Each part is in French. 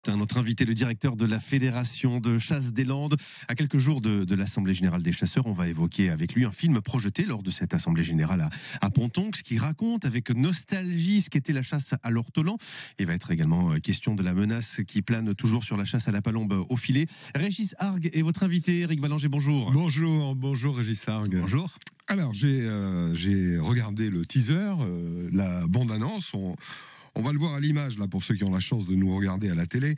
Notre invité, le directeur de la Fédération de chasse des Landes. À quelques jours de l'Assemblée générale des chasseurs, on va évoquer avec lui un film projeté lors de cette Assemblée générale à Pontonx, qui raconte avec nostalgie ce qu'était la chasse à l'ortolan. Il va être également question de la menace qui plane toujours sur la chasse à la palombe au filet. Régis Arg est votre invité. Eric Ballanger, bonjour. Bonjour Régis Arg. Bonjour. Alors j'ai regardé le teaser, la bande-annonce. On va le voir à l'image, là, pour ceux qui ont la chance de nous regarder à la télé.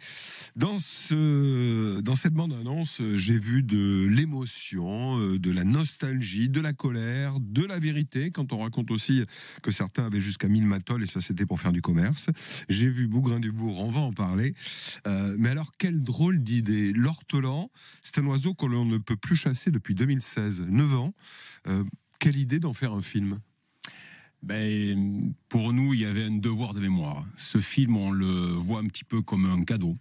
Dans cette bande-annonce, j'ai vu de l'émotion, de la nostalgie, de la colère, de la vérité, quand on raconte aussi que certains avaient jusqu'à 1000 matoles, et ça, c'était pour faire du commerce. J'ai vu Bougrain-Dubourg, on va en parler. Mais alors, quelle drôle d'idée. L'ortolan, c'est un oiseau que l'on ne peut plus chasser depuis 2016, 9 ans. Quelle idée d'en faire un film ? Pour nous, il y avait un devoir de mémoire. Ce film, on le voit un petit peu comme un cadeau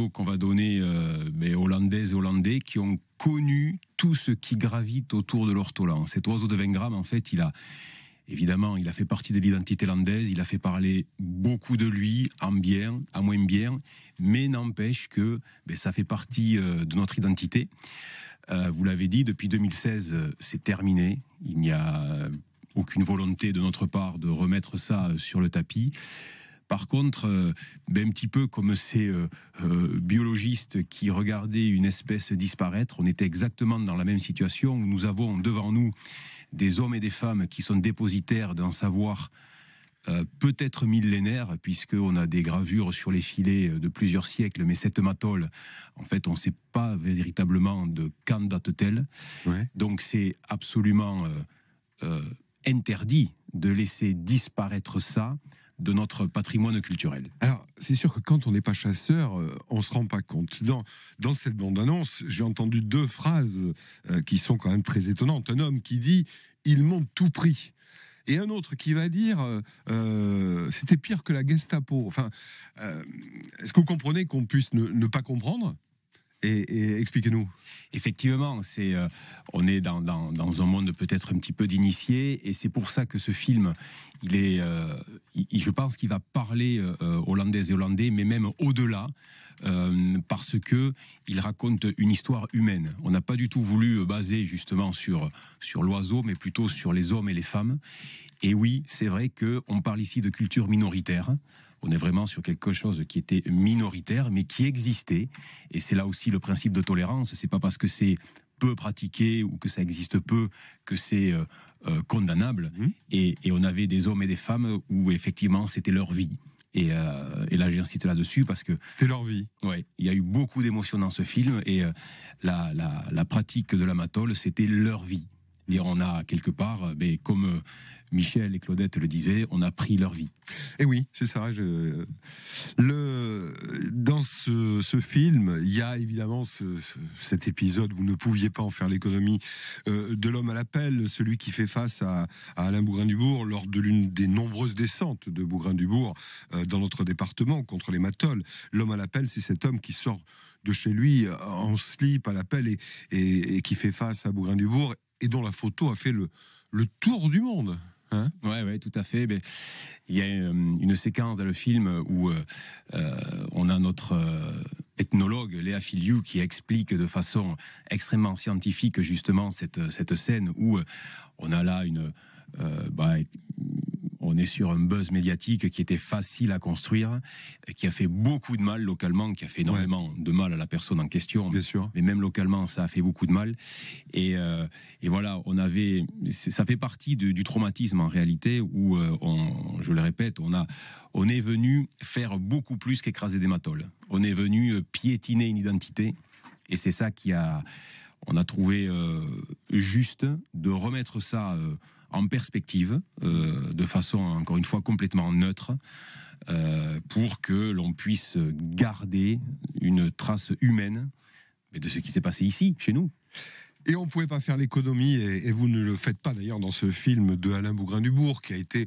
qu'on va donner aux Hollandaises et Hollandais qui ont connu tout ce qui gravite autour de l'ortolan. Cet oiseau de 20 grammes, en fait, il a fait partie de l'identité landaise, il a fait parler beaucoup de lui, en bien, en moins bien, mais n'empêche que ça fait partie de notre identité. Vous l'avez dit, depuis 2016, c'est terminé. Il n'y a aucune volonté de notre part de remettre ça sur le tapis. Par contre, un petit peu comme ces biologistes qui regardaient une espèce disparaître, on était exactement dans la même situation où nous avons devant nous des hommes et des femmes qui sont dépositaires d'un savoir peut-être millénaire, puisqu'on a des gravures sur les filets de plusieurs siècles, mais cette matole, en fait, on ne sait pas véritablement de quand date-t-elle. Ouais. Donc c'est absolument interdit de laisser disparaître ça de notre patrimoine culturel. Alors, c'est sûr que quand on n'est pas chasseur, on ne se rend pas compte. Dans cette bande-annonce, j'ai entendu deux phrases qui sont quand même très étonnantes. Un homme qui dit « ils m'ont tout pris ». Et un autre qui va dire c'était pire que la Gestapo. Enfin, est-ce que vous comprenez qu'on puisse ne pas comprendre ? Et expliquez-nous. Effectivement, on est dans un monde peut-être un petit peu d'initiés, et c'est pour ça que ce film, je pense qu'il va parler Hollandaises et Hollandais, mais même au-delà, parce que il raconte une histoire humaine. On n'a pas du tout voulu baser justement sur l'oiseau, mais plutôt sur les hommes et les femmes. Et oui, c'est vrai qu'on parle ici de culture minoritaire. On est vraiment sur quelque chose qui était minoritaire, mais qui existait. Et c'est là aussi le principe de tolérance. C'est pas parce que c'est peu pratiqué ou que ça existe peu que c'est condamnable. Et on avait des hommes et des femmes où effectivement c'était leur vie. Et là, j'insiste là-dessus parce que c'était leur vie. Ouais, il y a eu beaucoup d'émotions dans ce film, et la pratique de la matole, c'était leur vie. Et on a quelque part, comme Michel et Claudette le disaient, on a pris leur vie. Et oui, c'est ça. Dans ce film, il y a évidemment cet épisode, vous ne pouviez pas en faire l'économie, de l'homme à la pelle, celui qui fait face à Alain Bougrain-Dubourg lors de l'une des nombreuses descentes de Bougrain-Dubourg dans notre département contre les matoles. L'homme à la pelle, c'est cet homme qui sort de chez lui en slip à la pelle et qui fait face à Bougrain-Dubourg, et dont la photo a fait le tour du monde. Hein ? Ouais, tout à fait. Il y a une séquence dans le film où on a notre ethnologue Léa Filiou qui explique de façon extrêmement scientifique justement cette scène où on a là on est sur un buzz médiatique qui était facile à construire, qui a fait beaucoup de mal localement, qui a fait énormément de mal à la personne en question. Bien sûr. Mais même localement, ça a fait beaucoup de mal. Et voilà, ça fait partie du traumatisme en réalité, où je le répète, on est venu faire beaucoup plus qu'écraser des matoles. On est venu piétiner une identité, et c'est ça on a trouvé juste de remettre ça en perspective, de façon, encore une fois, complètement neutre, pour que l'on puisse garder une trace humaine de ce qui s'est passé ici, chez nous. Et on ne pouvait pas faire l'économie, et vous ne le faites pas d'ailleurs dans ce film de Alain Bougrain-Dubourg, qui a été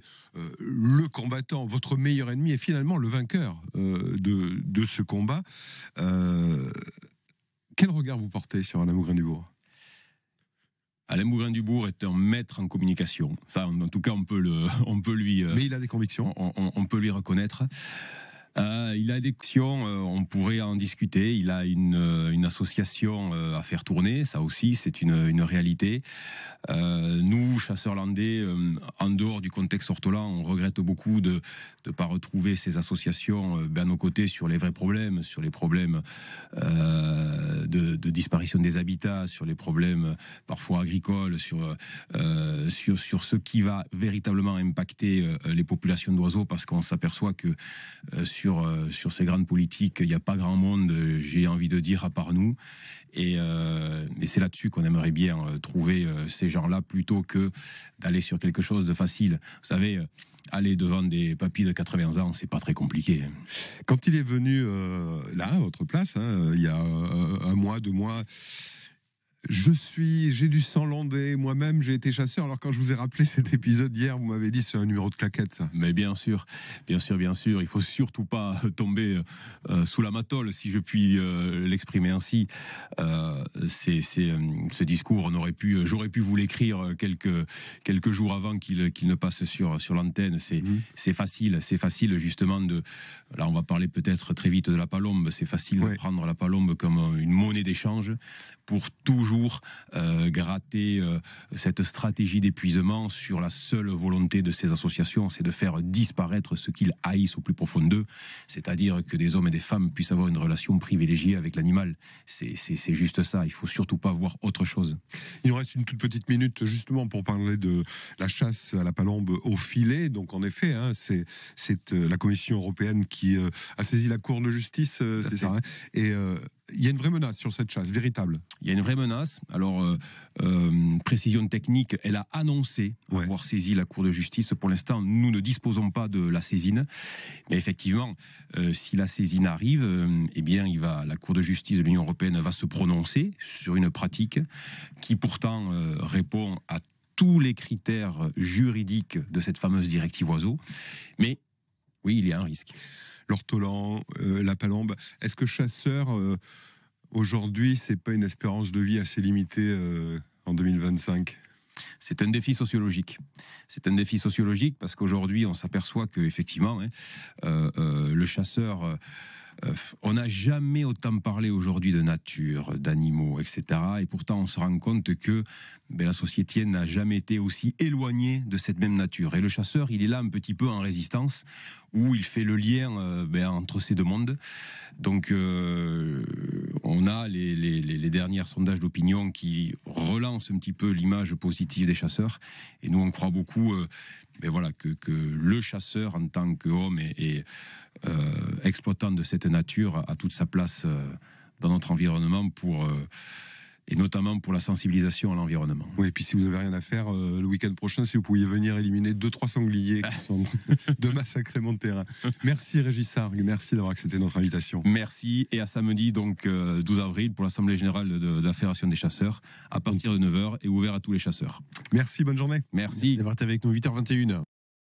le combattant, votre meilleur ennemi, et finalement le vainqueur de ce combat. Quel regard vous portez sur Alain Bougrain-Dubourg ? Alain Bougrain-Dubourg est un maître en communication. Ça, en tout cas, on peut lui. Mais il a des convictions. On peut lui reconnaître. Il a des actions, on pourrait en discuter. Il a une association à faire tourner, ça aussi, c'est une réalité. Nous, chasseurs landais, en dehors du contexte ortolan, on regrette beaucoup de ne pas retrouver ces associations à nos côtés sur les vrais problèmes, sur les problèmes de disparition des habitats, sur les problèmes parfois agricoles, sur ce qui va véritablement impacter les populations d'oiseaux, parce qu'on s'aperçoit que sur ces grandes politiques, il n'y a pas grand monde, j'ai envie de dire, à part nous. Et c'est là-dessus qu'on aimerait bien trouver ces gens-là, plutôt que d'aller sur quelque chose de facile. Vous savez, aller devant des papis de 80 ans, c'est pas très compliqué. Quand il est venu là, à votre place, il y a un mois, 2 mois, j'ai du sang landais, moi-même j'ai été chasseur. Alors quand je vous ai rappelé cet épisode hier, vous m'avez dit c'est un numéro de claquette, ça. Mais bien sûr, il faut surtout pas tomber sous la matole, si je puis l'exprimer ainsi. Ce discours, j'aurais pu vous l'écrire quelques jours avant qu'il ne passe sur l'antenne. C'est facile justement là on va parler peut-être très vite de la palombe. C'est facile de prendre la palombe comme une monnaie d'échange pour toujours gratter cette stratégie d'épuisement sur la seule volonté de ces associations, c'est de faire disparaître ce qu'ils haïssent au plus profond d'eux, c'est-à-dire que des hommes et des femmes puissent avoir une relation privilégiée avec l'animal. C'est juste ça, il faut surtout pas voir autre chose. Il nous reste une toute petite minute justement pour parler de la chasse à la palombe au filet. Donc en effet, c'est la Commission européenne qui a saisi la Cour de justice, c'est ça, et il y a une vraie menace sur cette chasse, véritable. Il y a une vraie menace. Alors, précision technique, elle a annoncé avoir saisi la Cour de justice. Pour l'instant, nous ne disposons pas de la saisine. Mais effectivement, si la saisine arrive, eh bien, la Cour de justice de l'Union européenne va se prononcer sur une pratique qui pourtant répond à tous les critères juridiques de cette fameuse directive oiseaux. Mais oui, il y a un risque. L'ortolan, la palombe. Est-ce que chasseur, aujourd'hui, c'est pas une espérance de vie assez limitée en 2025 ? C'est un défi sociologique. C'est un défi sociologique parce qu'aujourd'hui, on s'aperçoit qu'effectivement, le chasseur... on n'a jamais autant parlé aujourd'hui de nature, d'animaux, etc. Et pourtant, on se rend compte que la société n'a jamais été aussi éloignée de cette même nature. Et le chasseur, il est là un petit peu en résistance, où il fait le lien entre ces deux mondes. Donc, on a les derniers sondages d'opinion qui relancent un petit peu l'image positive des chasseurs. Et nous, on croit beaucoup que le chasseur, en tant qu'homme et exploitant de cette nature, a toute sa place dans notre environnement et notamment pour la sensibilisation à l'environnement. Oui, et puis si vous n'avez rien à faire, le week-end prochain, si vous pouviez venir éliminer 2-3 sangliers qui sont de massacrement de terrain. Merci Régis Sargues, merci d'avoir accepté notre invitation. Merci, et à samedi, donc 12 avril, pour l'Assemblée Générale de la Fédération des chasseurs, à partir de 9h, et ouvert à tous les chasseurs. Merci, bonne journée. Merci. D'avoir été avec nous, 8h21.